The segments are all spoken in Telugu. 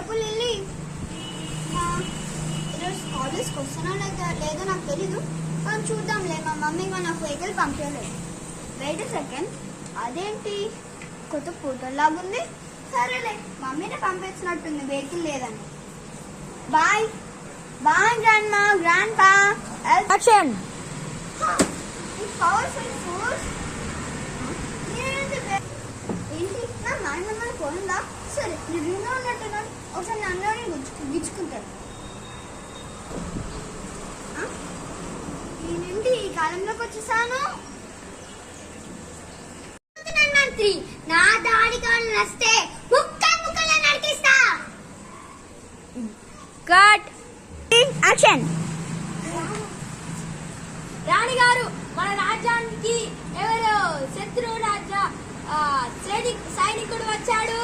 చెప్పు లిల్లీ. ఈరోజు కాలేజ్కి వస్తున్నా లేదో నాకు తెలీదు, కానీ చూద్దాంలే. మా మమ్మీ నాకు వెహికల్ పంపించలేదు. వెయిట్ సెకండ్, అదేంటి కొత్త ఫోటోలాగుంది. సరేలే, మమ్మీనే పంపించినట్టుంది వెహికల్ లేదని. బాయ్ బాయ్ గ్రాండ్ మా, గ్రాండ్ పా. యాక్షన్. పవర్ఫుల్ ఫోర్స్ ఏంటి? నా నాయనమ్మ పోయిందా? సరే, నీ రూమ్లో ఉన్నట్టున్నాను. ఒకసారి నన్ను గిచ్చుకుంటాడు. నేనేంటి ఈ కాలంలోకి వచ్చేసాను? నా దాడి కాళ్ళు నస్తే ముక్కలు నరికిస్తా. కట్. యాక్షన్. రాణిగారు, మన రాజ్యానికి ఎవరు శత్రు రాజ్య సైనికుడు వచ్చాడు.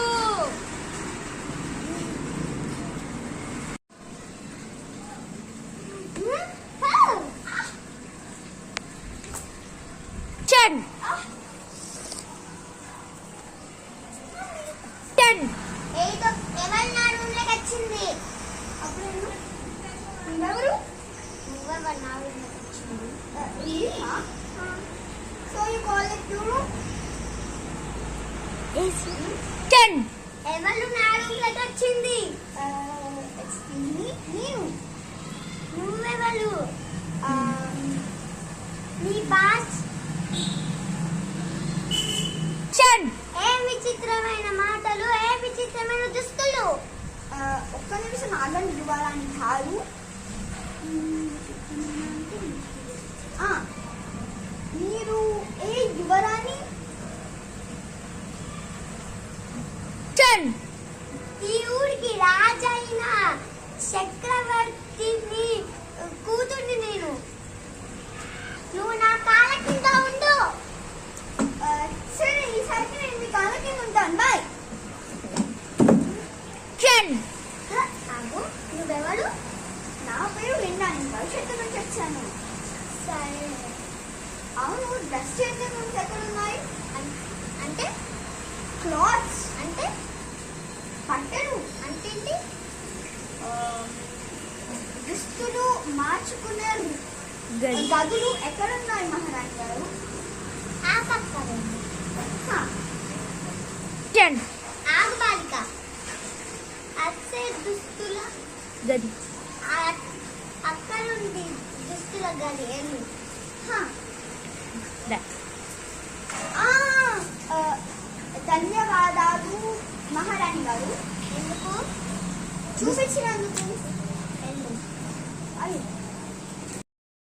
ఎవరు నా రూమ్లోకి వచ్చింది? నువ్వెవరు? నీ బాస్. ఏ విచిత్రమైన మాటలు, ఏ విచిత్రమైన దుస్తులు. ఒక్క నిమిషం ఆగండి, యువరాణి కాదు. మీరు ఏ యువరాణి? ఈ ఊరికి రాజైన చక్రవర్తిని కూతుర్ని నేను. నువ్వు నా కాళ్ళ కింద ఉండు. సరే, ఈసారికి నేను మీ కాళ్ళ కింద ఉంటాను. బాయ్. నువ్వెవరు? నా పేరు లిండా, నేను భవిష్యత్తు నుంచి వచ్చాను. సరే, అవును, డ్రెస్ చేసే ముందు ఎక్కడ ఉన్నాయి? అంటే క్లాత్స్ అంటే బట్టలు అంటే దుస్తులు మార్చుకునే గదులు ఎక్కడున్నాయి మహారాణి గారు? ఆ పక్కన. ఆగు బాలిక, అచ్చే దుస్తుల గది అక్కడుంది. దుస్తుల గది ఎల్లు. ధన్యవాదాలు మహారాణి గారు. ఎందుకు? చూపించినందుకు.